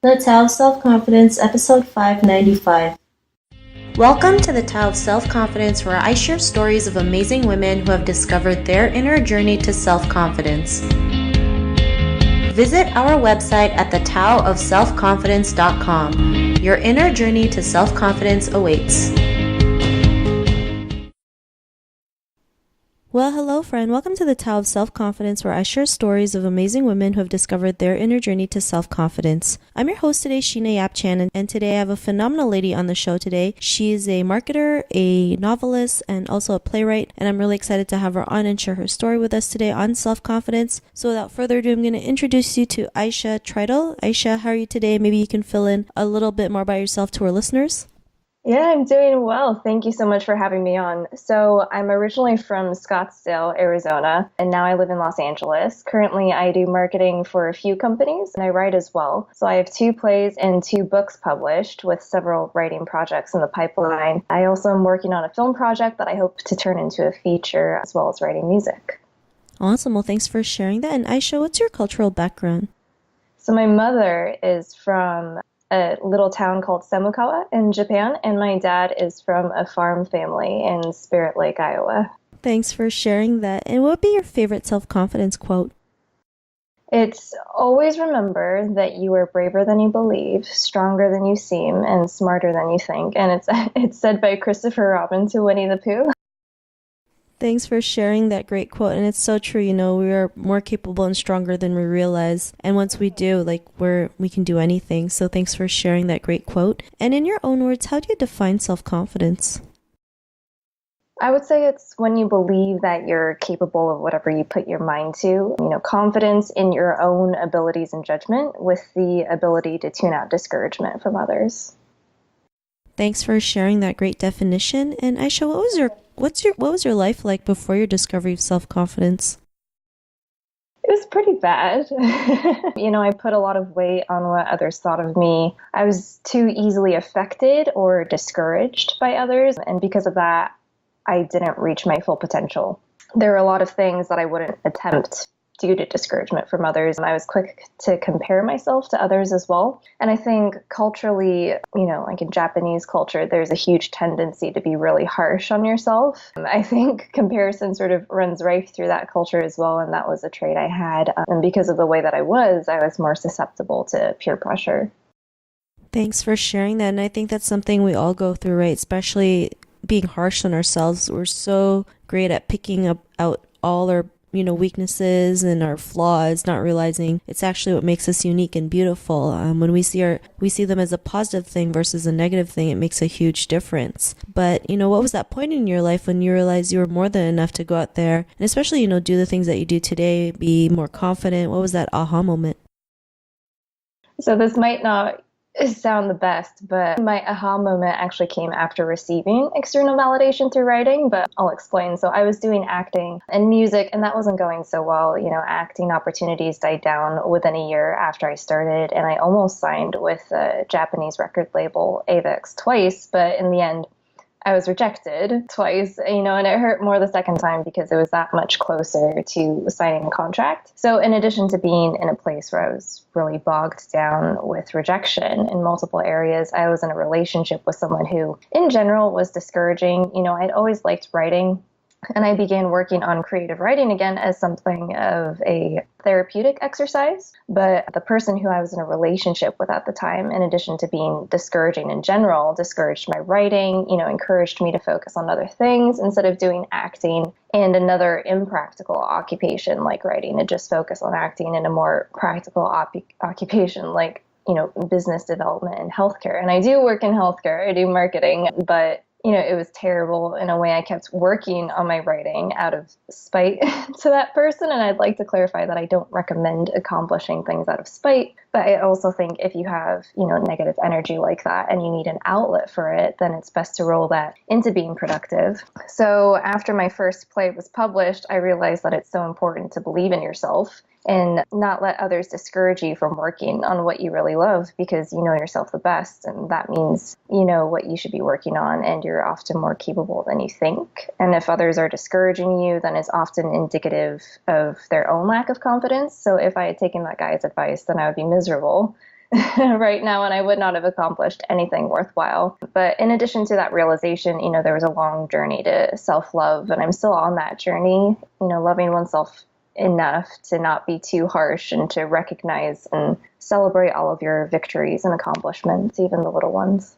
The Tao of Self-Confidence, episode 595. Welcome to the Tao of Self-Confidence, where I share stories of amazing women who have discovered their inner journey to self-confidence. Visit our website at thetaoofselfconfidence.com. Your inner journey to self-confidence awaits. Well, hello friend. Welcome to the Tao of Self-Confidence, where I share stories of amazing women who have discovered their inner journey to self-confidence. I'm your host today, Sheena Yapchan, and today I have a phenomenal lady on the show today. She is a marketer, a novelist, and also a playwright, and I'm really excited to have her on and share her story with us today on self-confidence. So without further ado, I'm going to introduce you to Aisha Tritle. Aisha, how are you today? Maybe you can fill in a little bit more about yourself to our listeners. Yeah, I'm doing well. Thank you so much for having me on. So I'm originally from Scottsdale, Arizona, and now I live in Los Angeles. Currently, I do marketing for a few companies, and I write as well. So I have 2 plays and 2 books published, with several writing projects in the pipeline. I also am working on a film project that I hope to turn into a feature, as well as writing music. Awesome. Well, thanks for sharing that. And Aisha, what's your cultural background? So my mother is from a little town called Semukawa in Japan, and my dad is from a farm family in Spirit Lake, Iowa. Thanks for sharing that. And what would be your favorite self-confidence quote? It's always remember that you are braver than you believe, stronger than you seem, and smarter than you think. And it's said by Christopher Robin to Winnie the Pooh. Thanks for sharing that great quote. And it's so true, we are more capable and stronger than we realize. And once we do, we can do anything. So thanks for sharing that great quote. And in your own words, how do you define self-confidence? I would say it's when you believe that you're capable of whatever you put your mind to. Confidence in your own abilities and judgment, with the ability to tune out discouragement from others. Thanks for sharing that great definition. And Aisha, what was your life like before your discovery of self-confidence? It was pretty bad. I put a lot of weight on what others thought of me. I was too easily affected or discouraged by others, and because of that, I didn't reach my full potential. There were a lot of things that I wouldn't attempt due to discouragement from others. And I was quick to compare myself to others as well. And I think culturally, like in Japanese culture, there's a huge tendency to be really harsh on yourself. I think comparison sort of runs rife through that culture as well. And that was a trait I had. And because of the way that I was more susceptible to peer pressure. Thanks for sharing that. And I think that's something we all go through, right? Especially being harsh on ourselves. We're so great at picking out all our weaknesses and our flaws, not realizing it's actually what makes us unique and beautiful. When we see them as a positive thing versus a negative thing, it makes a huge difference. But what was that point in your life when you realized you were more than enough to go out there and especially do the things that you do today, be more confident? What was that aha moment? So this might not sound the best, but my aha moment actually came after receiving external validation through writing, but I'll explain. So I was doing acting and music, and that wasn't going so well. Acting opportunities died down within a year after I started, and I almost signed with a Japanese record label, Avex, twice, but in the end, I was rejected twice, and it hurt more the second time because it was that much closer to signing a contract. So in addition to being in a place where I was really bogged down with rejection in multiple areas, I was in a relationship with someone who, in general, was discouraging. I'd always liked writing, and I began working on creative writing again as something of a therapeutic exercise. But the person who I was in a relationship with at the time, in addition to being discouraging in general, discouraged my writing, encouraged me to focus on other things instead of doing acting and another impractical occupation like writing, and just focus on acting in a more practical occupation like, business development and healthcare. And I do work in healthcare, I do marketing, but it was terrible in a way. I kept working on my writing out of spite to that person. And I'd like to clarify that I don't recommend accomplishing things out of spite. But I also think if you have, negative energy like that and you need an outlet for it, then it's best to roll that into being productive. So after my first play was published, I realized that it's so important to believe in yourself and not let others discourage you from working on what you really love, because you know yourself the best, and that means you know what you should be working on, and you're often more capable than you think. And if others are discouraging you, then it's often indicative of their own lack of confidence. So if I had taken that guy's advice, then I would be miserable. right now, and I would not have accomplished anything worthwhile. But in addition to that realization, there was a long journey to self-love, and I'm still on that journey, loving oneself enough to not be too harsh and to recognize and celebrate all of your victories and accomplishments, even the little ones.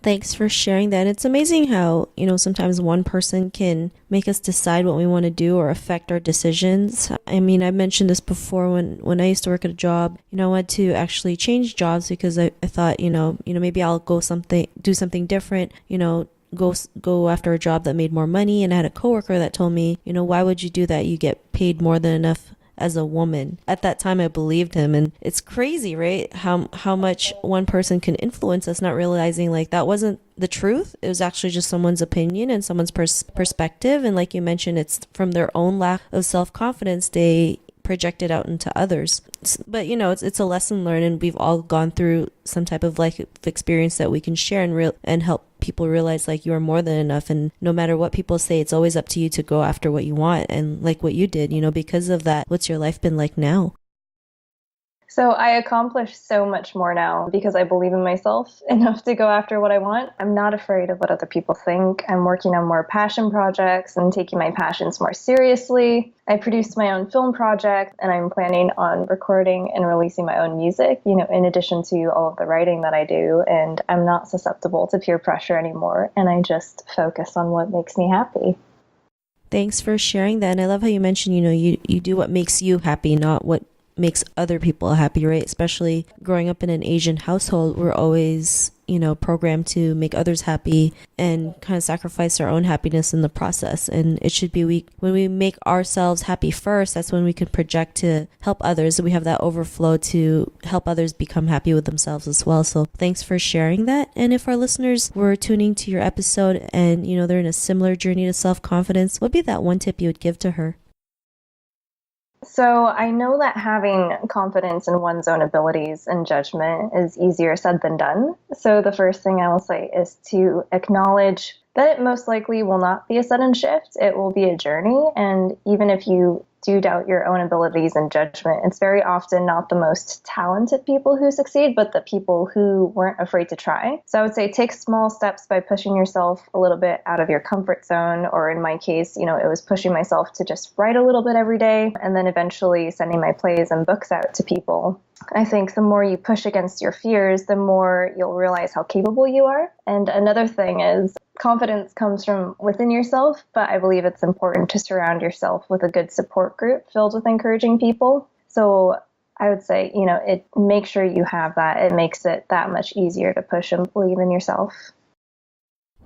Thanks for sharing that. It's amazing how, sometimes one person can make us decide what we want to do or affect our decisions. I mean, I've mentioned this before when I used to work at a job, I wanted to actually change jobs because I thought, maybe I'll do something different, go after a job that made more money. And I had a coworker that told me, why would you do that? You get paid more than enough as a woman. At that time, I believed him, and it's crazy, right? How much one person can influence us, not realizing like that wasn't the truth. It was actually just someone's opinion and someone's perspective. And like you mentioned, it's from their own lack of self-confidence they project it out into others. But it's a lesson learned, and we've all gone through some type of life experience that we can share and help people realize like you are more than enough, and no matter what people say, it's always up to you to go after what you want. And like what you did, because of that, what's your life been like now? So I accomplish so much more now because I believe in myself enough to go after what I want. I'm not afraid of what other people think. I'm working on more passion projects and taking my passions more seriously. I produced my own film project, and I'm planning on recording and releasing my own music, in addition to all of the writing that I do. And I'm not susceptible to peer pressure anymore. And I just focus on what makes me happy. Thanks for sharing that. And I love how you mentioned, you do what makes you happy, not what makes other people happy, right? Especially growing up in an Asian household, we're always, programmed to make others happy and kind of sacrifice our own happiness in the process. And it should be when we make ourselves happy first, that's when we can project to help others. We have that overflow to help others become happy with themselves as well. So thanks for sharing that. And if our listeners were tuning to your episode and, they're in a similar journey to self-confidence, what would be that one tip you would give to her? So I know that having confidence in one's own abilities and judgment is easier said than done. So the first thing I will say is to acknowledge that it most likely will not be a sudden shift. It will be a journey. And even if you do doubt your own abilities and judgment, it's very often not the most talented people who succeed, but the people who weren't afraid to try. So I would say take small steps by pushing yourself a little bit out of your comfort zone. Or in my case, it was pushing myself to just write a little bit every day, and then eventually sending my plays and books out to people. I think the more you push against your fears, the more you'll realize how capable you are. And another thing is confidence comes from within yourself, but I believe it's important to surround yourself with a good support group filled with encouraging people. So I would say, make sure you have that. It makes it that much easier to push and believe in yourself.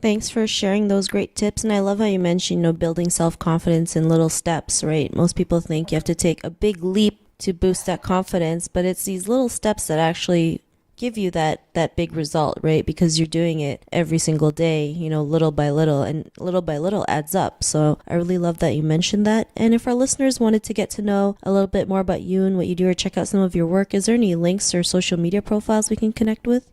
Thanks for sharing those great tips. And I love how you mentioned, building self-confidence in little steps, right? Most people think you have to take a big leap to boost that confidence, but it's these little steps that actually give you that big result, right? Because you're doing it every single day, little by little, and little by little adds up. So I really love that you mentioned that. And if our listeners wanted to get to know a little bit more about you and what you do, or check out some of your work, is there any links or social media profiles we can connect with?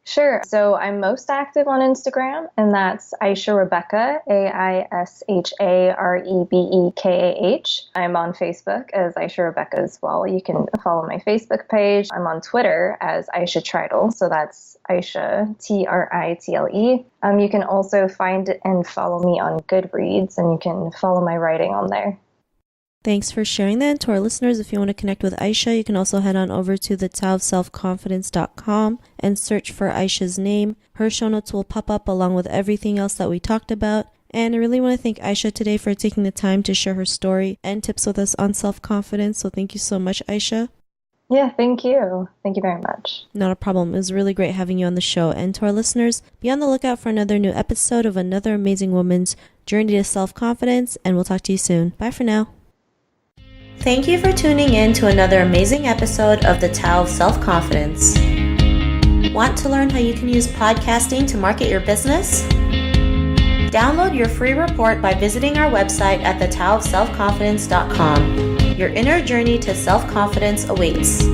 Sure. So I'm most active on Instagram, and that's Aisha Rebecca, AISHAREBEKAH. I'm on Facebook as Aisha Rebecca as well. You can follow my Facebook page. I'm on Twitter as Aisha Tritle, so that's Aisha, Tritle. You can also find and follow me on Goodreads, and you can follow my writing on there. Thanks for sharing that. And to our listeners, if you want to connect with Aisha, you can also head on over to thetaoofselfconfidence.com and search for Aisha's name. Her show notes will pop up along with everything else that we talked about. And I really want to thank Aisha today for taking the time to share her story and tips with us on self-confidence. So thank you so much, Aisha. Yeah, thank you. Thank you very much. Not a problem. It was really great having you on the show. And to our listeners, be on the lookout for another new episode of another amazing woman's journey to self-confidence. And we'll talk to you soon. Bye for now. Thank you for tuning in to another amazing episode of the Tao of Self-Confidence. Want to learn how you can use podcasting to market your business? Download your free report by visiting our website at thetaoofselfconfidence.com. Your inner journey to self-confidence awaits.